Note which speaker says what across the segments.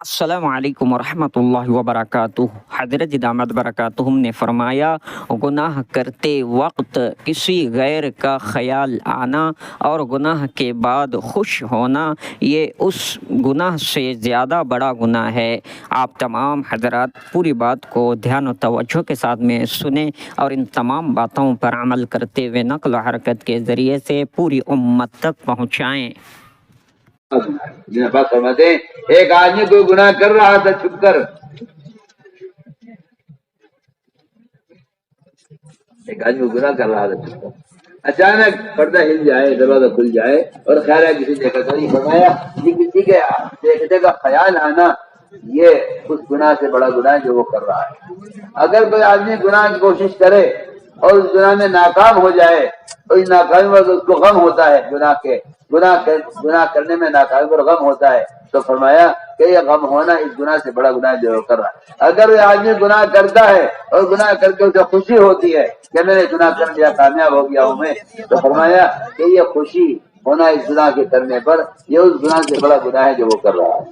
Speaker 1: السلام علیکم ورحمۃ اللہ وبرکاتہ۔ حضرت دامت برکاتہم نے فرمایا، گناہ کرتے وقت کسی غیر کا خیال آنا اور گناہ کے بعد خوش ہونا یہ اس گناہ سے زیادہ بڑا گناہ ہے۔ آپ تمام حضرات پوری بات کو دھیان و توجہ کے ساتھ میں سنیں اور ان تمام باتوں پر عمل کرتے ہوئے نقل و حرکت کے ذریعے سے پوری امت تک پہنچائیں۔
Speaker 2: بات فرماتے ہیں، ایک آدمی کوئی گناہ کر رہا تھا چھپ کر، ایک آدمی گناہ کر رہا تھا چھپ کر، اچانک پردہ ہل جائے، دروازہ کھل جائے اور خیال ہے کسی دیکھا تو نہیں، فرمایا یہ کسی کے دیکھنے کا خیال آنا یہ اس گناہ سے بڑا گناہ ہے جو وہ کر رہا ہے۔ اگر کوئی آدمی گناہ کی کوشش کرے اور اس گناہ میں ناکام ہو جائے تو اس ناکامی پر اس کو غم ہوتا ہے، گناہ کرنے میں ناکامی پر غم ہوتا ہے، تو فرمایا کہ یہ غم ہونا اس گناہ سے بڑا گناہ جو کر رہا ہے۔ اگر یہ آدمی گناہ کرتا ہے اور گناہ کر کے اسے خوشی ہوتی ہے کہ میں نے گناہ کر لیا، کامیاب ہو گیا ہوں میں، تو فرمایا کہ یہ خوشی ہونا اس گناہ کے کرنے پر یہ اس گناہ سے بڑا گناہ ہے جو وہ کر رہا ہے۔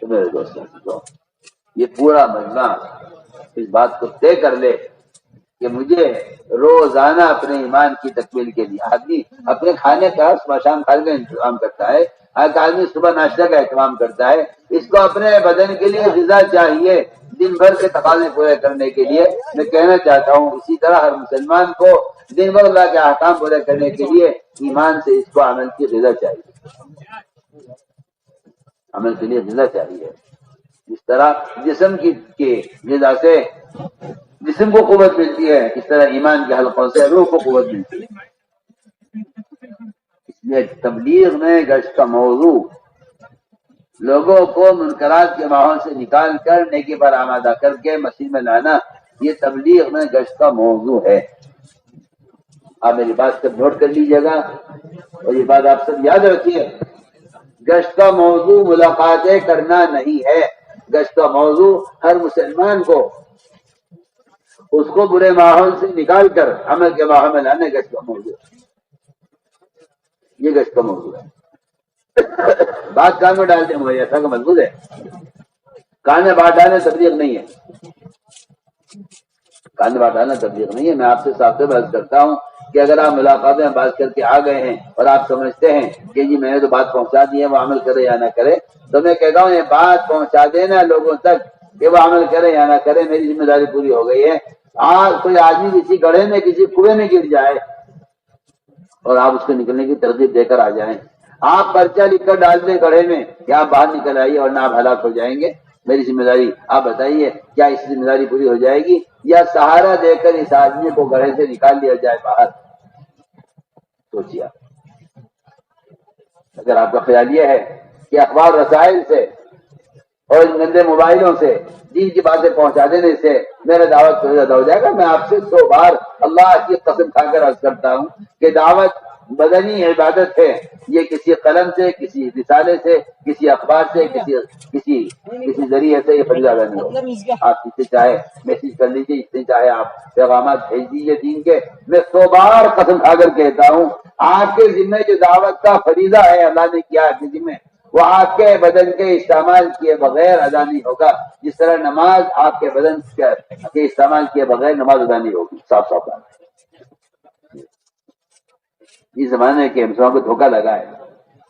Speaker 2: میرے دوستوں، یہ پورا مجمع اس بات کو طے کر لے کہ مجھے روزانہ اپنے ایمان کی تکمیل کے لیے آدمی اپنے کھانے کا صبح شام کھانے کا انتظام کرتا ہے، ہر آدمی صبح ناشتہ کا اہتمام کرتا ہے، اس کو اپنے بدن کے لیے غذا چاہیے دن بھر کے تقاضے پورے کرنے کے لیے۔ میں کہنا چاہتا ہوں اسی طرح ہر مسلمان کو دن بھر اللہ کے احکام پورے کرنے کے لیے ایمان سے اس کو عمل کی غذا چاہیے، عمل کے لیے غذا چاہیے۔ اس طرح جسم کی غذا سے جسم کو قوت ملتی ہے، اس طرح ایمان کے حلقوں سے روح کو قوت ملتی ہے۔ اس لیے تبلیغ میں گشت کا موضوع لوگوں کو منکرات کے ماحول سے نکال کر نیکی پر آمادہ کر کے مسیح میں لانا، یہ تبلیغ میں گشت کا موضوع ہے۔ آپ میری بات سب نوٹ کر لیجیے گا اور یہ بات آپ سب یاد رکھیے، گشت کا موضوع ملاقاتیں کرنا نہیں ہے، گشت کا موضوع ہر مسلمان کو اس کو برے ماحول سے نکال کر عمل کے ماحول میں لانے گشت کا موضوع ہے، یہ گشت کا موضوع ہے۔ بات کان میں ڈالتے ہیں ایسا کا مضبوط ہے، کان میں بات ڈالنا تبلیغ نہیں ہے، کان میں بات ڈالنا تبلیغ نہیں ہے۔ میں آپ سے صاف سے بحث کرتا ہوں کہ اگر آپ ملاقات میں بات کر کے آ گئے ہیں اور آپ سمجھتے ہیں کہ جی میں نے تو بات پہنچا دی ہے، وہ عمل کرے یا نہ کرے، تو میں کہتا ہوں یہ بات پہنچا دینا لوگوں تک کہ وہ عمل کرے یا نہ کرے، میری ذمہ داری پوری ہو گئی ہے۔ کوئی آدمی کسی گڑھے میں کسی کنویں میں گر جائے اور آپ اس کو نکلنے کی ترغیب دے کر آ جائیں، آپ پرچہ لکھ کر ڈال دیں گڑھے میں کہ آپ باہر نکل آئیے ورنہ آپ ہلاک ہو جائیں گے، میری ذمہ داری، آپ بتائیے کیا اس ذمہ داری پوری ہو جائے گی؟ یا سہارا دے کر اس آدمی کو گڑھے سے نکال لیا جائے باہر؟ سوچیے، اگر آپ کا خیال یہ ہے کہ اخبار رسائل سے اور ان گندے موبائلوں سے دین کی باتیں پہنچا دینے سے میرا دعوت کو زیادہ ہو جائے گا، میں آپ سے 100 بار اللہ کی قسم کھا کر عرض کرتا ہوں کہ دعوت بدنی عبادت ہے، یہ کسی قلم سے، کسی رسالے سے، کسی اخبار سے، کسی ذریعے سے یہ فریضہ ادا نہیں ہوگا۔ آپ جس سے چاہے میسج کر لیجیے، اس سے چاہے آپ پیغامات بھیج دیجیے دین کے، میں 100 بار قسم کھا کر کہتا ہوں آپ کے ذمہ جو دعوت کا فریضہ ہے اللہ نے کیا آپ کے ذمہ، وہ آپ کے بدن کے استعمال کیے بغیر ادا نہیں ہوگا، جس طرح نماز آپ کے بدن کے استعمال کیے بغیر نماز ادا نہیں ہوگی۔ صاف صاف بات ہے۔ اس زمانے کے مسلمانوں کو دھوکہ لگا ہے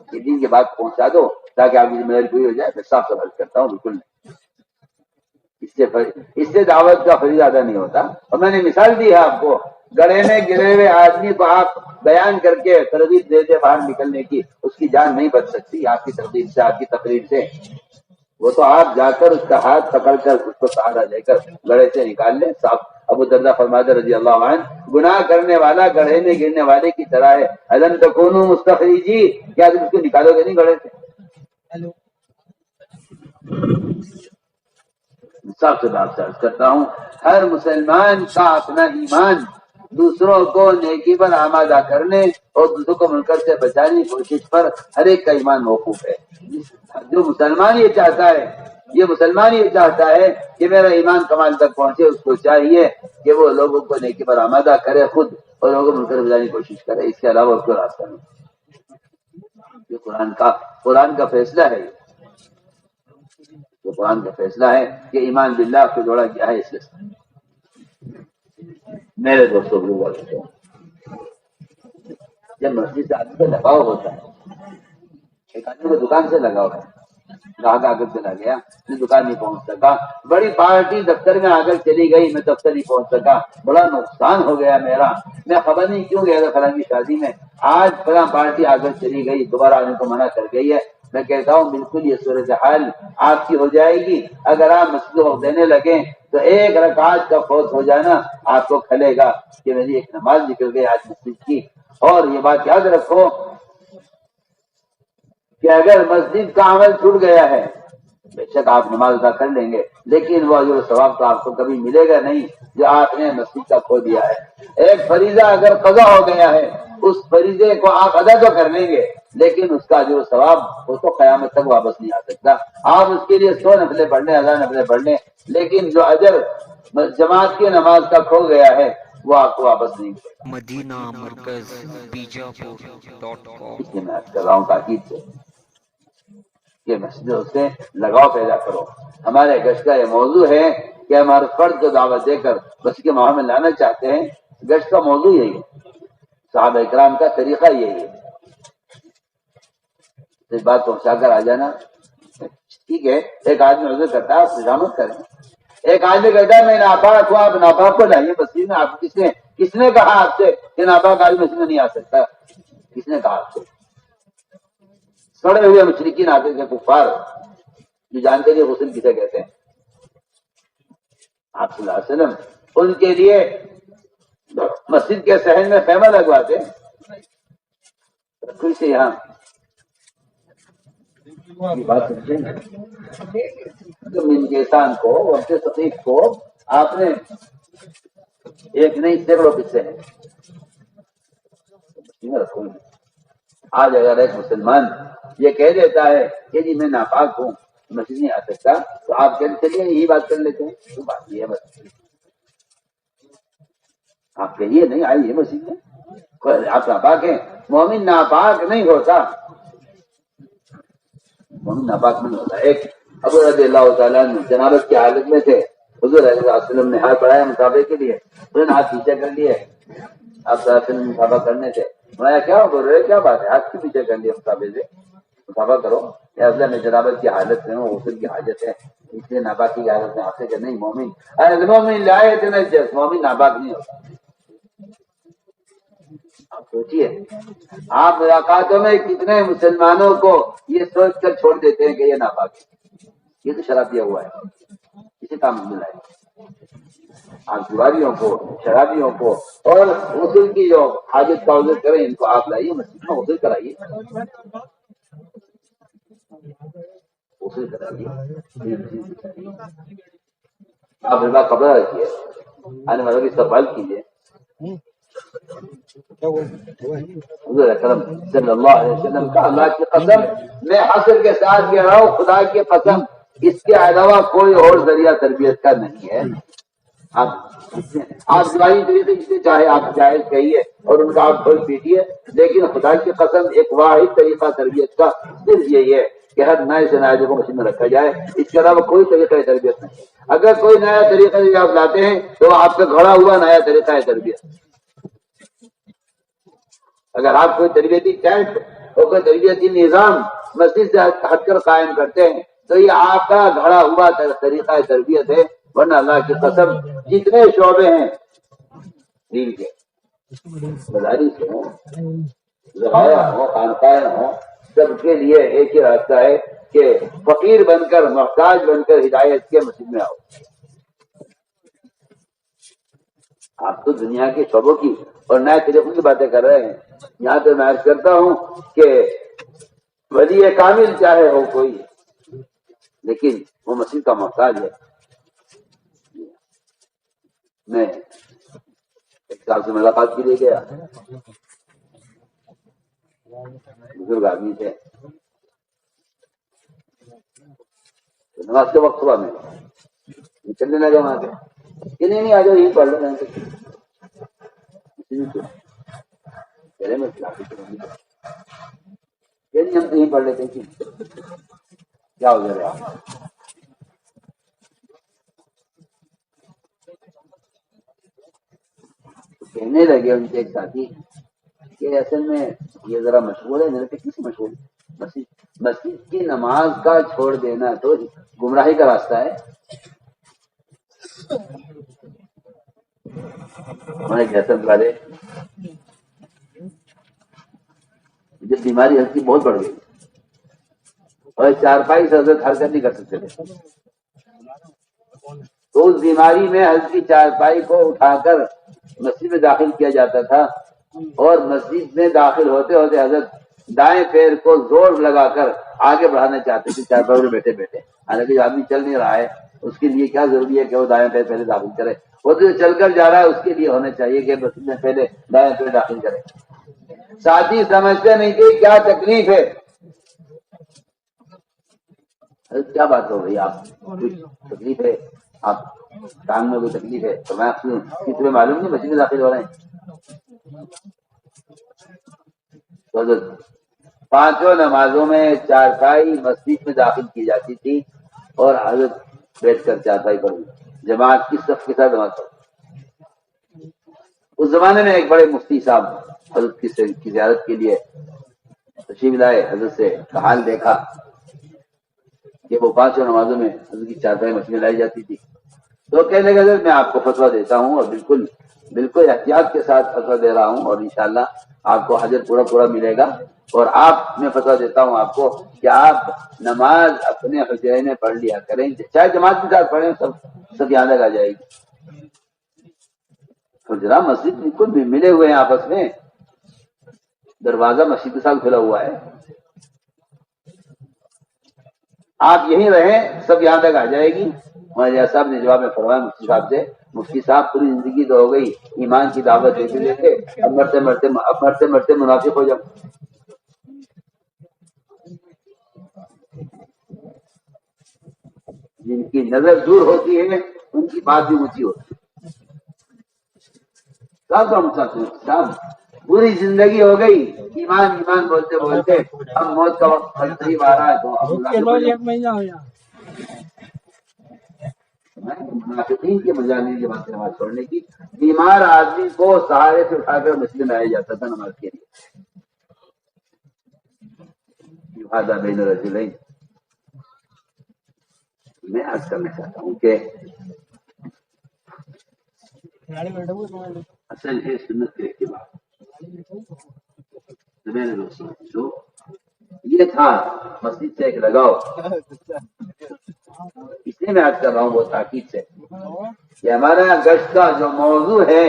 Speaker 2: کہ دین کی بات پہنچا دو تاکہ آپ کی ذمہ داری پوری ہو جائے، میں صاف صاف کرتا ہوں بالکل نہیں، اس سے دعوت کا فریضہ ادا نہیں ہوتا۔ اور میں نے مثال دی ہے آپ کو، گڑھے میں گرے ہوئے آدمی کو آپ بیان کر کے ترغیب دے دے باہر نکلنے کی، اس کی جان نہیں بچ سکتی آپ کی ترغیب سے، آپ کی تقریر سے۔ وہ تو آپ جا کر اس کا ہاتھ پکڑ کر اس کو سہارا دے کر گڑھے سے نکال لیں۔ صاف ابو درداء فرماتے رضی اللہ عنہ، گناہ کرنے والا گڑھے میں گرنے والے کی طرح ہے، الم تکونوا مستخرجی، کیا تم اس کو نکالو گے نہیں گڑھے سے؟ صاف سے بات کرتا ہوں، ہر مسلمان کا اپنا ایمان دوسروں کو نیکی پر آمادہ کرنے اور دوسروں کو منکر سے بچانے کی کوشش پر ہر ایک کا ایمان موقوف ہے۔ جو مسلمان یہ چاہتا ہے کہ میرا ایمان کمال تک پہنچے، اس کو چاہیے کہ وہ لوگوں کو نیکی پر آمادہ کرے خود اور لوگوں کو منکر سے بچانے کی کوشش کرے، اس کے علاوہ اس کو راستہ نہیں۔ قرآن کا فیصلہ ہے، یہ قرآن کا فیصلہ ہے کہ ایمان باللہ کو جوڑا گیا ہے اس کے ساتھ۔ میرے دوستوں کو جب مسجد سے آدمی کا لگاؤ ہوتا ہے، ایک آدمی کو دکان سے لگاؤ ہے، گاہک آ کر چلا گیا، میں دکان نہیں پہنچ سکا، بڑی پارٹی دفتر میں آ کر چلی گئی، میں دفتر نہیں پہنچ سکا، بڑا نقصان ہو گیا میرا، میں خبر نہیں کیوں گیا تھا فلاں کی شادی میں، آج فلاں پارٹی آ کر چلی گئی، دوبارہ آنے کو منع کر گئی ہے۔ میں کہتا ہوں بالکل یہ صورتحال آپ کی ہو جائے گی اگر آپ مسجد کو دینے لگیں تو ایک رکعت کا فوت ہو جانا آپ کو کھلے گا کہ میری ایک نماز نکل گئی آج مسجد کی۔ اور یہ بات یاد رکھو کہ اگر مسجد کا عمل چھوٹ گیا ہے بے شک آپ نماز ادا کر لیں گے، لیکن وہ اجر و ثواب تو آپ کو کبھی ملے گا نہیں جو آپ نے مسجد کا کھو دیا ہے۔ ایک فریضہ اگر قضا ہو گیا ہے اس فریضے کو آپ ادا تو کر لیں گے لیکن اس کا اجر و ثواب وہ تو قیامت تک واپس نہیں آ سکتا۔ آپ اس کے لیے 100 نفلیں پڑھ لیں، 1000 نفلیں پڑھ لیں، لیکن جو اجر جماعت کی نماز کا کھو گیا ہے وہ آپ کو واپس نہیں ملے گا۔
Speaker 1: مدینہ مرکز بیجاپور.com۔
Speaker 2: اس لیے میں عرض کر رہا ہوں تاکید سے کہ مسجدوں سے لگاؤ پیدا کرو۔ ہمارے گشت کا یہ موضوع ہے کہ ہم ہر فرد کو دعوت دے کر مسجد کے ماحول میں لانا چاہتے ہیں۔ گشت کا موضوع یہی ہے، صحابہ اکرام کا طریقہ یہی ہے، اس بات پہنچا کر آ جانا۔ ٹھیک ہے، ایک آدمی عذر کرتا ہے آپ نظامت کریں، ایک آدمی کہتا ہے میں ناپاک ہوں، آپ ناپاک کو لائیے مسجد میں۔ آپ کس نے کہا آپ سے کہ ناپاک آدمی مسجد میں نہیں آ سکتا؟ کس نے کہا آپ سے؟ سڑے ہوئے مشرکین آتے تھے، کفار جو جانتے تھے غسل کسے کہتے ہیں، آپ صلی اللہ علیہ وسلم ان کے لیے مسجد کے صحن میں خیمہ لگواتے پھر سے یہاں یہ بات سمجھیں نا، زمین کے انسان کو ان کے ثقیف کو آپ نے ایک نہیں سینکڑوں قصے ہیں رکھو۔ آج اگر ایک مسلمان یہ کہہ دیتا ہے کہ جی میں ناپاک ہوں مسجد نہیں آ سکتا تو آپ کہتے چلیے یہی بات کر لیتے ہیں، تو بات یہ ہے بس، آپ کہیے نہیں آئیے مسجد میں، آپ ناپاک ہیں۔ مومن ناپاک نہیں ہوتا، مومن ناپاک نہیں ہوتا۔ ایک ابو رضی اللہ تعالیٰ عنہ جنابت کی حالت میں تھے، حضور علیہ وسلم نے ہاتھ بڑھایا مسافے کے لیے، انہوں نے ہاتھ پیچھے کر لیے، آپ مسافہ کرنے تھے، میں کیا بول رہے کیا بات ہے، ہاتھ کی پیچھے کر لیے مسافے سے، مسافہ کرو، یا افضل میں جنابت کی حالت میں ہوں، غسل کی حاجت ہے اس لیے ناپاکی کی حالت میں آپ سے کہ نہیں مومن المومن لا يتنجس، مومن ناپاک نہیں ہوتا۔ آپ سوچیے آپ ملاقاتوں میں کتنے مسلمانوں کو یہ سوچ کر چھوڑ دیتے ہیں کہ یہ ناپاک ہے، یہ تو شراب پیا ہوا ہے، کسی کام میں ملا ہے۔ آپ جواریوں کو، شرابیوں کو اور غسل کی جو حاجت کا عذر کریں ان کو آپ لائیے مسجد میں غسل کرائیے، غسل کرائیے، آپ رضا قبر رکھیے، آنے والوں کی استقبال کیجیے۔ حضور اکرم صلی اللہ علیہ وسلم کا اللہ کی قسم میں حسر کے ساتھ کہہ رہا ہوں، خدا کی قسم اس کے علاوہ کوئی اور ذریعہ تربیت کا نہیں ہے۔ آپ دعائی طریقے سے چاہے آپ جائز کہیے اور ان کا آپ کھول پیٹیے، لیکن خدا کی قسم ایک واحد طریقہ تربیت کا صرف یہی ہے کہ ہر نئے سے نئے کو مسجد میں رکھا جائے، اس کے علاوہ کوئی طریقہ تربیت نہیں۔ اگر کوئی نیا طریقہ آپ لاتے ہیں تو آپ کا گھڑا ہوا نیا طریقہ ہے تربیت۔ اگر آپ کوئی تربیتی کیمپ اور کوئی تربیتی نظام مسجد سے ہٹ کر قائم کرتے ہیں تو یہ آپ کا گھڑا ہوا طریقہ تربیت ہے، ورنہ اللہ کی قسم جتنے شعبے ہیں دین کے، مدارس ہوں، ذرائع ہوں، خانقاہیں ہوں، سب کے لیے ایک ہی راستہ ہے کہ فقیر بن کر، محتاج بن کر ہدایت کے مسجد میں آؤ۔ آپ تو دنیا کے شعبوں کی اور نئے طریقوں کی باتیں کر رہے ہیں، یہاں تو میں عرض کرتا ہوں کہ ولی کامل چاہے ہو کوئی لیکن وہ مسجد کا محتاج ہے۔ میں ایک سال سے ملاقات کے لیے گیا، بزرگ آدمی تھے، نماز کے وقت ہوا میں چلنے لگا وہاں کے کہ نہیں آ جاؤ یہی پڑھ لو، میں یہ نہیں ہم کہیں پڑھ لیتے کہ کیا ہو جائے گا. کہنے لگے ان کے ایک ساتھی کہ اصل میں یہ ذرا مشغول ہے. میں نے کہا کس مشغول؟ مسجد کی نماز کا چھوڑ دینا تو گمراہی کا راستہ ہے. ہمارے حسن والے جب بیماری ہلکی بہت بڑھ گئی اور چارپائی سے حضرت حرکت نہیں کر سکتے تھے، تو اس بیماری میں ہلکی چارپائی کو اٹھا کر مسجد میں داخل کیا جاتا تھا، اور مسجد میں داخل ہوتے ہوتے حضرت دائیں پیر کو زور لگا کر آگے بڑھانا چاہتے تھے چارپائی میں بیٹھے بیٹھے. حالانکہ جو آدمی چل نہیں رہا ہے اس کے لیے کیا ضروری ہے کہ وہ دائیں پیر پہلے داخل کرے؟ وہ جو چل کر جا رہا ہے اس کے لیے ہونا چاہیے کہ مسجد میں پہلے دائیں پیر داخل کرے. ساتھی سمجھتے نہیں کہ کیا تکلیف ہے. کیا بات ہو گئی؟ آپ کچھ تکلیف ہے؟ آپ ٹانگ میں کوئی تکلیف ہے؟ تو میں آپ کو کسی میں معلوم نہیں مسجد میں داخل ہو رہے ہیں. تو پانچوں نمازوں میں چارپائی مسجد میں داخل کی جاتی تھی اور حضرت بیٹھ کر چارپائی پر جماعت کی صف کے ساتھ نماز پڑھتی. اس زمانے میں ایک بڑے مفتی صاحب حضرت کی زیارت کے لیے تشریف لائے. حضرت سے حال دیکھا کہ وہ پانچوں نمازوں میں حضرت کی چارپائی مسجد میں لائی جاتی تھی. تو کہنے لگے حضرت میں آپ کو فتویٰ دیتا ہوں اور بالکل بالکل احتیاط کے ساتھ فتویٰ دے رہا ہوں، اور انشاءاللہ آپ کو حاجت پورا پورا ملے گا. اور آپ میں فتویٰ دیتا ہوں آپ کو کہ آپ نماز اپنے حجرے میں پڑھ لیا کریں، چاہے جماعت کے ساتھ پڑھیں، سب یہاں تک آ جائے گی. حجرہ مسجد بالکل ملے ہوئے ہیں آپس میں، دروازہ مسجد کے ساتھ کھلا ہوا ہے. آپ یہیں رہیں، سب یہاں تک آ جائے گی. ہمارے صاحب نے جواب میں فرمایا مفتی صاحب سے، مفتی صاحب پوری زندگی تو ہو گئی ایمان کی دعوت دیتے دیتے، اب مرتے مرتے منافق ہو جاؤ. جن کی نظر دور ہوتی ہے ان کی بات بھی اونچی ہوتی ہے. صاحب پوری زندگی ہو گئی ایمان ایمان بولتے بولتے، اب موت کا وقت قریب آ رہا ہے تو منافقین کے مجالی کے بات نماز پڑھنے کی. بیمار آدمی کو سہارے سے اٹھا کر مسجد میں آیا جاتا تھا نماز کے لیے. لہٰذا بین الرجلین میں عرض کرنا چاہتا ہوں کہ اصل ہے سنت کے اتباع. جو یہ تھا مسجد سے ایک لگاؤ، اس لیے میں عرض کر رہا ہوں بہت تاکید سے کہ ہمارا گشت کا جو موضوع ہے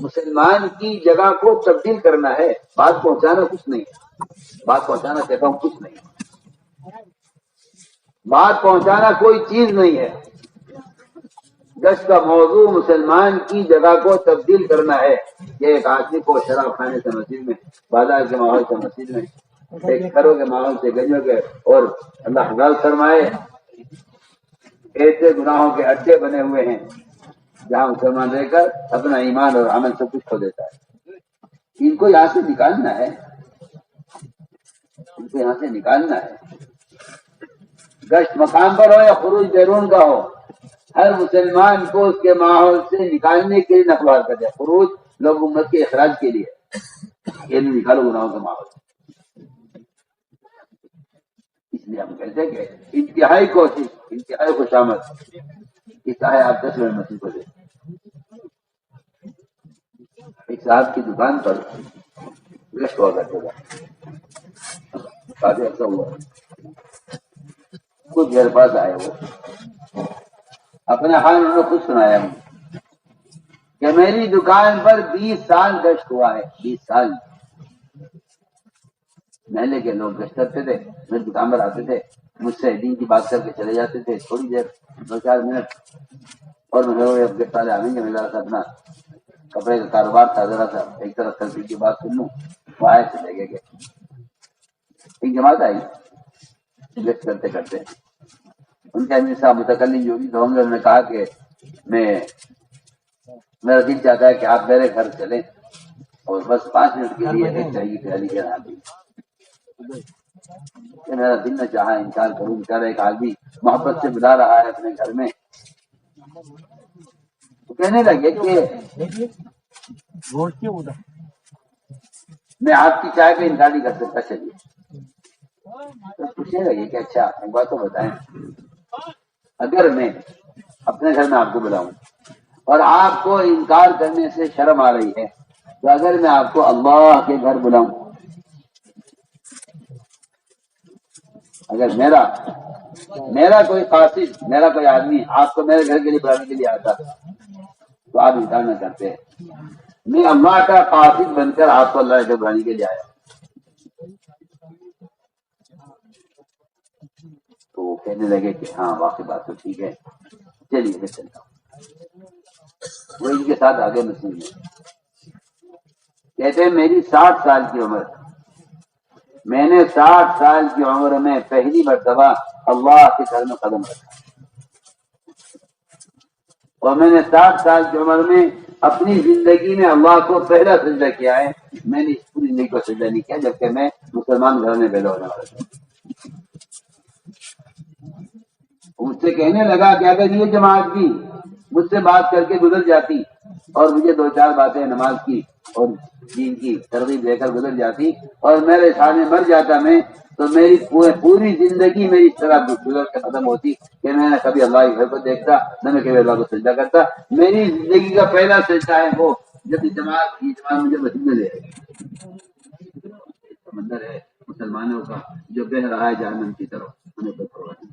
Speaker 2: مسلمان کی جگہ کو تبدیل کرنا ہے. بات پہنچانا کچھ نہیں ہے، بات پہنچانا کہتا ہوں کچھ نہیں، بات پہنچانا کوئی چیز نہیں ہے. گشت کا موضوع مسلمان کی جگہ کو تبدیل کرنا ہے. یہ ایک آدمی کو شراب کھانے سے مسجد میں، بازار کے ماحول سے مسجد میں، ایک گھروں کے ماحول سے گلیوں کے، اور اللہ حلال فرمائے ایسے گناہوں کے اڈے بنے ہوئے ہیں جہاں مسلمان رہ کر اپنا ایمان اور عمل سب کچھ کھو دیتا ہے. ان کو یہاں سے نکالنا ہے، ان کو یہاں سے نکالنا ہے. گشت مقام پر ہو یا خروج بیرون کا ہو، ہر مسلمان کو اس کے ماحول سے نکالنے کے لیے نخوار کر دے. خروج لوگ امت کے اخراج کے لیے، یہ نہیں نکالو گناہوں کے ماحول. اس لیے ہم کہتے ہیں کہ انتہائی کوشش، انتہائی خوشامد اس آئے آپ 10 منٹ مسجد کو دے. ایک صاحب کی دکان پر گشت ہوا کرتے تھا، کافی ایسا ہوا کچھ دیر بعد آئے، وہ اپنا حال انہوں نے خود سنایا کہ میری دکان پر 20 سال گشت ہوا ہے. 20 سال محلے کے لوگ گشت کرتے تھے، میری دکان پر آتے تھے، مجھ سے دین کی بات کر کے چلے جاتے تھے تھوڑی دیر 2-4 منٹ، اور میں پہلے آئیں گے. میرا سا اپنا کپڑے کا کاروبار تھا، ذرا سا ایک طرف کر کی بات سن لوں. وہ آئے چلے گئے. ایک جماعت آئی گشت کرتے کرتے، ان کے امیر صاحب متکلم جو بھی تھے نے کہا کہ میرا دل چاہتا ہے کہ آپ میرے گھر چلیں اور بس 5 منٹ کے لیے ایک چاہیے پیالی کے نام. کہ میرا دل نہ چاہا انکار کروں. بیچارہ ایک آدمی محبت سے بلا رہا ہے اپنے گھر میں. تو کہنے لگے کہ میں آپ کی چائے پہ انکار نہیں کر سکتا, چلیے. تو پوچھنے لگے کہ اچھا ایک بات تو بتائیں, اگر میں اپنے گھر میں آپ کو بلاؤں اور آپ کو انکار کرنے سے شرم آ رہی ہے, تو اگر میں آپ کو اللہ کے گھر بلاؤں, اگر میرا کوئی قاصد, میرا کوئی آدمی آپ کو میرے گھر کے لیے بلانے کے لیے آتا تو آپ انکار نہ کرتے. میں اللہ کا قاصد بن کر آپ کو اللہ کے گھر بلانے کے لیے آیا. تو وہ کہنے لگے کہ ہاں واقعی بات تو ٹھیک ہے, چلیے میں چلتا ہوں. وہ ان کے ساتھ آگے مسجد میں کہتے ہیں میری 60 سال کی عمر, میں نے 60 سال کی عمر میں پہلی مرتبہ اللہ کے گھر میں قدم رکھا, اور میں نے 60 سال کی عمر میں اپنی زندگی میں اللہ کو پہلا سجدہ کیا ہے. میں نے اس پوری زندگی کو سجدہ نہیں کیا جبکہ میں مسلمان گھر میں پیدا ہونے والا تھا. مجھ سے کہنے لگا کہ اگر یہ جماعت بھی مجھ سے بات کر کے گزر جاتی اور مجھے 2-4 باتیں نماز کی اور دین کی ترغیب دے کر گزر جاتی اور میرے سامنے مر جاتا میں, تو میری پوری زندگی میری اس طرح گزر کے ختم ہوتی کہ میں نہ کبھی اللہ کے گھر کو دیکھتا, نہ میں کبھی اللہ کو سجدہ کرتا. میری زندگی کا پہلا سجدہ ہے وہ جب جماعت مجھے مسجد میں لے گئی. سمندر ہے مسلمانوں کا جو بہہ رہا ہے جہنم کی طرف, انہیں تو پرواہ نہیں.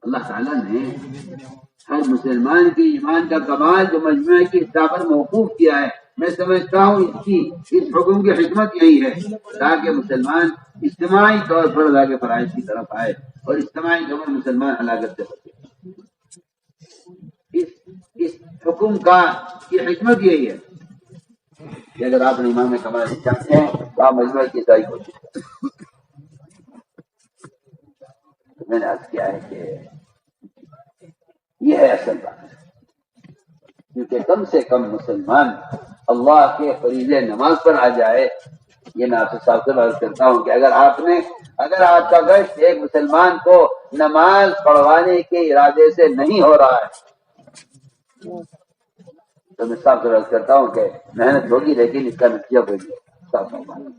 Speaker 2: اللہ تعالیٰ نے ہر مسلمان کے ایمان کا کمال جو مجموعہ کی اصلاح پر موقوف کیا ہے, میں سمجھتا ہوں اس حکم کی حکمت یہی ہے تاکہ مسلمان اجتماعی طور پر اللہ کے فرائض کی طرف آئے اور اجتماعی طور پر مسلمان ہلاکت سے بچے. اس حکم کی حکمت یہی ہے کہ اگر آپ نے ایمان میں کمال چاہتے ہیں تو آپ مجموعہ کی اصلاح کی کوشش کریں. میں نے عرض کیا ہے کہ یہ ہے اصل بات, کیونکہ کم سے کم مسلمان اللہ کے فریضے نماز پر آ جائے. یہ میں آپ سے صاحب سے بات کرتا ہوں کہ اگر آپ کا گشت ایک مسلمان کو نماز پڑھوانے کے ارادے سے نہیں ہو رہا ہے تو میں صاحب سے بات کرتا ہوں کہ محنت ہوگی لیکن اس کا نتیجہ کوئی نہیں.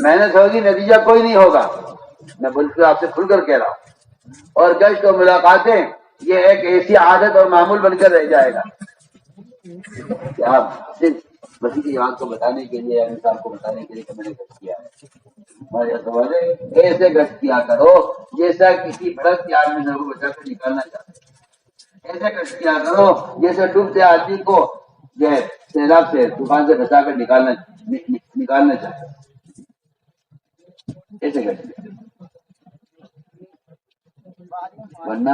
Speaker 2: محنت ہوگی, نتیجہ کوئی نہیں ہوگا. میں بالکل آپ سے کھل کر کہہ رہا ہوں. اور گشت و ملاقاتیں یہ ایک ایسی عادت اور معمول بن کر رہ جائے گا کہ آپ صرف مسیح کی بات کو بتانے کے لیے, انسان کو بتانے کے لیے کہ میں نے گشت کیا ہے. ایسے گشت کیا کرو جیسا کسی بھڑک کے آدمی نے بچا کر نکالنا چاہتے. ایسے گشت کیا کرو جیسے ڈوبتے آدمی کو جو ہے سیلاب سے طوفان سے بچا کر نکالنا چاہتے. ایسے گشت کیا, ورنہ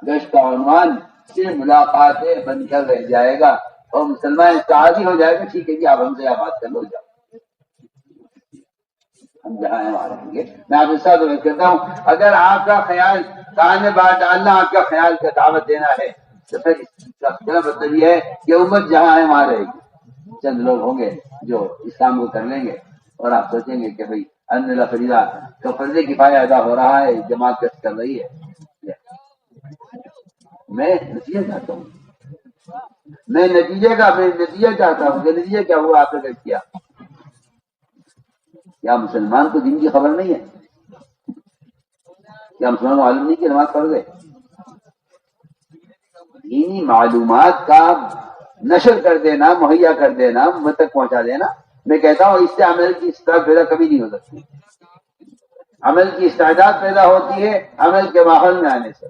Speaker 2: گشت کا عنوان صرف ملاقاتیں بن کر رہ جائے گا اور مسلمان اتحادی ہو جائے گا. ٹھیک ہے جی آپ ہم سے بات کر لو, جاؤ ہم جہاں ہیں وہاں رہیں گے. میں آپ کے ساتھ کہتا ہوں اگر آپ کا خیال کان میں بات ڈالنا, آپ کا خیال کا دعوت دینا ہے تو پھر اس کا مطلب یہ ہے کہ امت جہاں ہے وہاں رہے گی. چند لوگ ہوں گے جو اسلام کو کر لیں گے اور آپ سوچیں گے کہ بھائی الحمدللہ فریضہ تو فرض کفایہ ادا ہو رہا ہے, جماعت گشت کر رہی ہے. میں نتیجہ چاہتا ہوں, میں نتیجہ چاہتا ہوں کہ نتیجہ کیا ہوا آپ نے گشت کیا. کیا مسلمان کو دین کی خبر نہیں ہے؟ کیا مسلمان کو معلوم نہیں کہ نماز پڑھ گئے؟ دینی معلومات کا نشر کر دینا, مہیا کر دینا, امت تک پہنچا دینا. میں کہتا ہوں اس سے عمل کی استعداد پیدا کبھی نہیں ہو سکتی. عمل کی استعداد پیدا ہوتی ہے عمل کے ماحول میں آنے سے.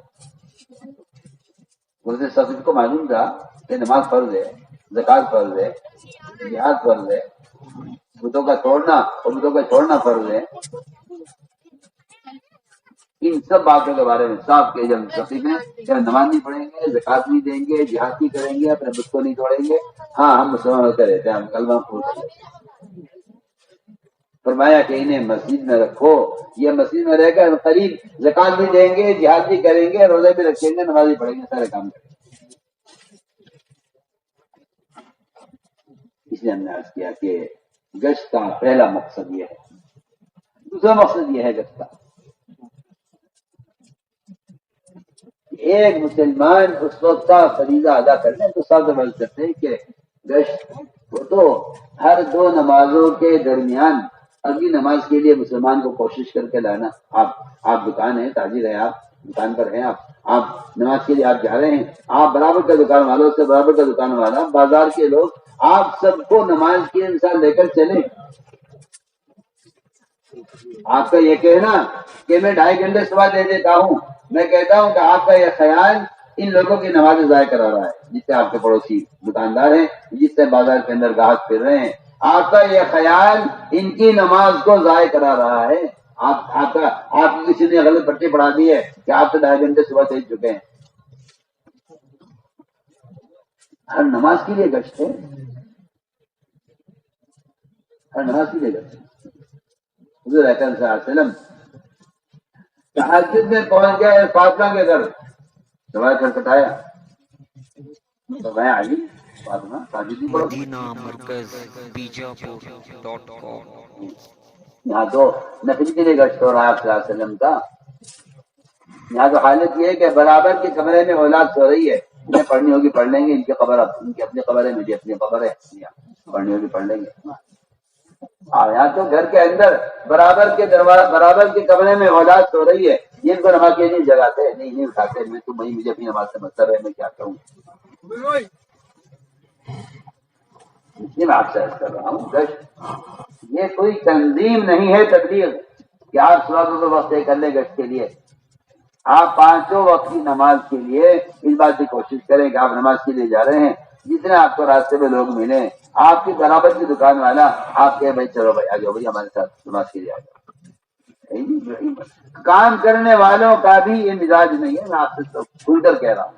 Speaker 2: اس سب کو معلوم تھا کہ نماز فرض ہے, زکات فرض ہے, جہاد فرض ہے, بتوں کا توڑنا اور بتوں کا چھوڑنا فرض ہے. ان سب باتوں کے بارے میں صاف کہ جب مستقیم ہیں کہ نماز نہیں پڑھیں گے, زکات نہیں دیں گے, جہاد نہیں کریں گے, اپنے بت کو نہیں توڑیں گے. ہاں ہم مسلمان ہوتے رہتے ہیں, ہم کلمہ پھول کر لیتے ہیں. فرمایا کہ انہیں مسجد میں رکھو, یہ مسجد میں رہ کر قریب زکات بھی دیں گے, جہاد بھی کریں گے, روزے بھی رکھیں گے, نماز بھی پڑھیں گے, سارے کام کریں گے. اس لیے ہم نے عرض کیا کہ گشت کا پہلا مقصد یہ ہے. دوسرا مقصد یہ ہے گشت کا، ایک مسلمان اس وقت کا فریضہ ادا کرنے تو سب عمل کرتے ہیں کہ گشت وہ تو ہر دو نمازوں کے درمیان اگلی نماز کے لیے مسلمان کو کوشش کر کے لانا. آپ دکان ہیں، تاجر ہیں، آپ دکان پر ہیں، آپ نماز کے لیے آپ جا رہے ہیں، آپ برابر کا دکان والوں سے برابر کا دکان والا، بازار کے لوگ، آپ سب کو نماز کی مثال لے کر چلیں. آپ کا یہ کہنا کہ میں 2.5 گھنٹے صبح دے دیتا ہوں، میں کہتا ہوں کہ آپ کا یہ خیال ان لوگوں کی نماز ضائع کرا رہا ہے، جس سے آپ کے پڑوسی دکاندار ہیں، جس سے بازار کے اندر گاہک پھر رہے ہیں. آپ کا یہ خیال ان کی نماز کو ضائع کرا رہا ہے. آپ کی کسی نے غلط پٹی پڑھا دی ہے کہ آپ تو 2.5 گھنٹے صبح دے چکے ہیں. ہر نماز کے لیے گشت ہے، ہر نماز کے لیے گشت ہے. حضور اکرم صلی اللہ علیہ وسلم تہجد میں پہنچ گئے فاطمہ کے گھر، دروازہ کھٹکھٹایا تو میں علی فاطمہ تہجد نہیں پڑھو.
Speaker 1: مدینہ مرکز بیجاپور.com.
Speaker 2: یہاں تو نفل کے لیے گشت ہو رہا ہے صلی اللہ علیہ وسلم کا. یہاں تو حالت یہ ہے کہ برابر کے کمرے میں اولاد سو رہی ہے، انہیں پڑھنی ہوگی پڑھ لیں گے، ان کی خبر ان کی اپنی خبر ہے، مجھے اپنی خبر ہے، پڑھنی ہوگی پڑھ لیں گے. اور یہاں تو گھر کے اندر برابر کے کمرے میں اولاد سو رہی ہے، جن کو نماز کے لیے جگاتے نہیں اٹھاتے. میں تو مجھے اپنی نماز سے مطلب ہے، میں کیا کروں. اس لیے میں آپ سے عرض کر رہا ہوں گشت یہ کوئی تنظیم نہیں ہے تبلیغ کہ آپ صبح کو وقت طے کر لیں گشت کے لیے. آپ 5 وقت کی نماز کے لیے اس بات کی کوشش کریں کہ آپ نماز کے لیے جا رہے ہیں، جتنے آپ کو راستے میں لوگ ملیں، آپ کی برابر کی دکان والا آپ کے بھائی چلو بھائی آ جاؤ بھائی ہمارے ساتھ نماز کے لیے آ جاؤ. کام کرنے والوں کا بھی یہ مزاج نہیں ہے. میں آپ سے کھل کر کہہ رہا ہوں،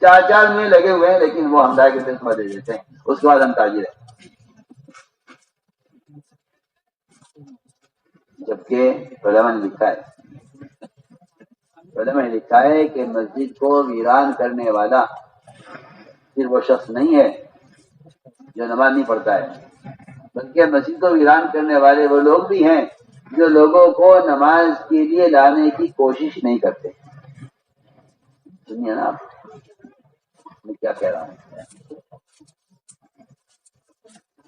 Speaker 2: 4 میں لگے ہوئے ہیں لیکن وہ ہم کے دن دے دیتے ہیں، اس کے بعد ہم تاجر ہیں. جبکہ علماء نے لکھا ہے کہ مسجد کو ویران کرنے والا صرف وہ شخص نہیں ہے جو نماز نہیں پڑھتا ہے، بلکہ مسجد کو ویران کرنے والے وہ لوگ بھی ہیں جو لوگوں کو نماز کے لیے لانے کی کوشش نہیں کرتے. سنیے نا آپ میں کیا کہہ رہا ہوں.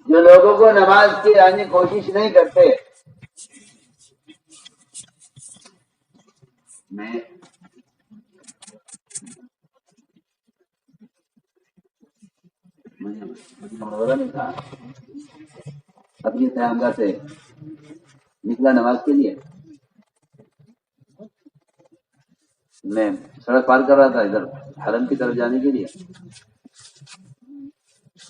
Speaker 2: جو لوگوں کو نماز کی لانے کی کوشش نہیں کرتے. میں نہیں تھا، اپنی سیامگاہ سے نکلا نماز کے لیے. میں سڑک پار کر رہا تھا ادھر حرم کی طرف جانے کے لیے.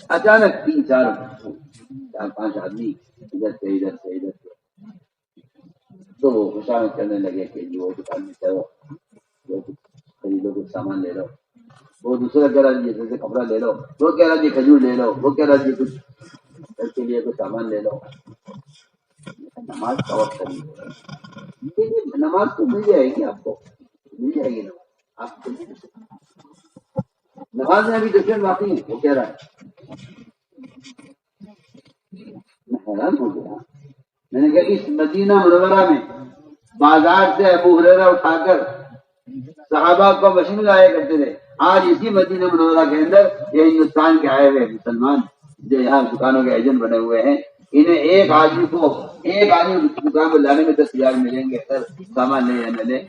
Speaker 2: اچانک 4-5 آدمی ادھر سے تو وہ خوشامد کرنے لگے کہ وہ دکان میں چلو، وہ کچھ خریدو، کچھ سامان لے لو. وہ دوسرا کہہ رہا جیسے کپڑا لے لو، وہ کہہ رہا جی کھجور لے لو، وہ کہہ رہا جی کچھ گھر کے لیے کچھ سامان لے لو. نماز کا وقت نہیں، نماز تو مل جائے گی، آپ کو مل جائے گی نماز. آپ کو نماز میں ابھی دشمن باقی ہے. وہ کہہ رہا ہے، میں حیران ہو گیا. میں نے کہا اس مدینہ منورہ میں بازار سے ابو ہریرہ اٹھا کر صحابہ کو مشین لایا کرتے تھے، آج اسی مدینہ منورہ کے اندر یہ ہندوستان کے آئے ہوئے مسلمان جو یہاں دکانوں کے ایجنٹ بنے ہوئے ہیں، انہیں ایک آدمی دکان کو لانے میں 10,000 ملیں گے، سر سامان لے یا نہ لے.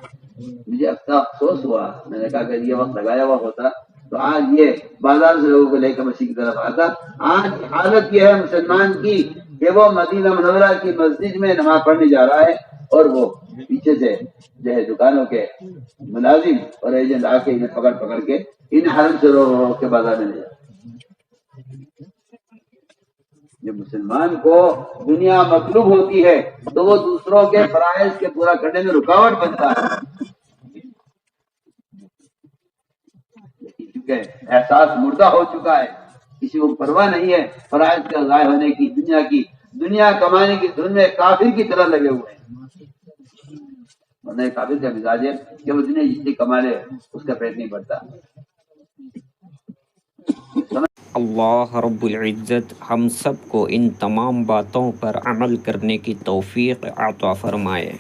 Speaker 2: مجھے افسوس ہوا. میں نے کہا کہ یہ وقت لگایا ہوا ہوتا تو آج یہ بازار سے لوگوں کو لے کر مسجد کی طرف آتا. آج حالت یہ ہے مسلمان کی کہ وہ مدینہ منورہ کی مسجد میں نماز پڑھنے جا رہا ہے اور وہ پیچھے سے جو ہے دکانوں کے ملازم اور ایجنٹ آ کے انہیں پکڑ کے انہیں حرم سے رو کے بازار میں لے جاتے. جب مسلمان کو دنیا مطلوب ہوتی ہے تو وہ دوسروں کے فرائض کے پورا کرنے میں رکاوٹ بنتا ہے. کیونکہ احساس مردہ ہو چکا ہے، کسی کو پرواہ نہیں ہے فرائض کا ضائع ہونے کی. دنیا کمانے کی دھن میں کافر کی طرح لگے ہوئے ہیں. ورنہ کافر کا مزاج ہے کہ وہ دنیا جتنی کما لے اس کا پیٹ نہیں بھرتا.
Speaker 1: اللہ رب العزت ہم سب کو ان تمام باتوں پر عمل کرنے کی توفیق عطا فرمائے۔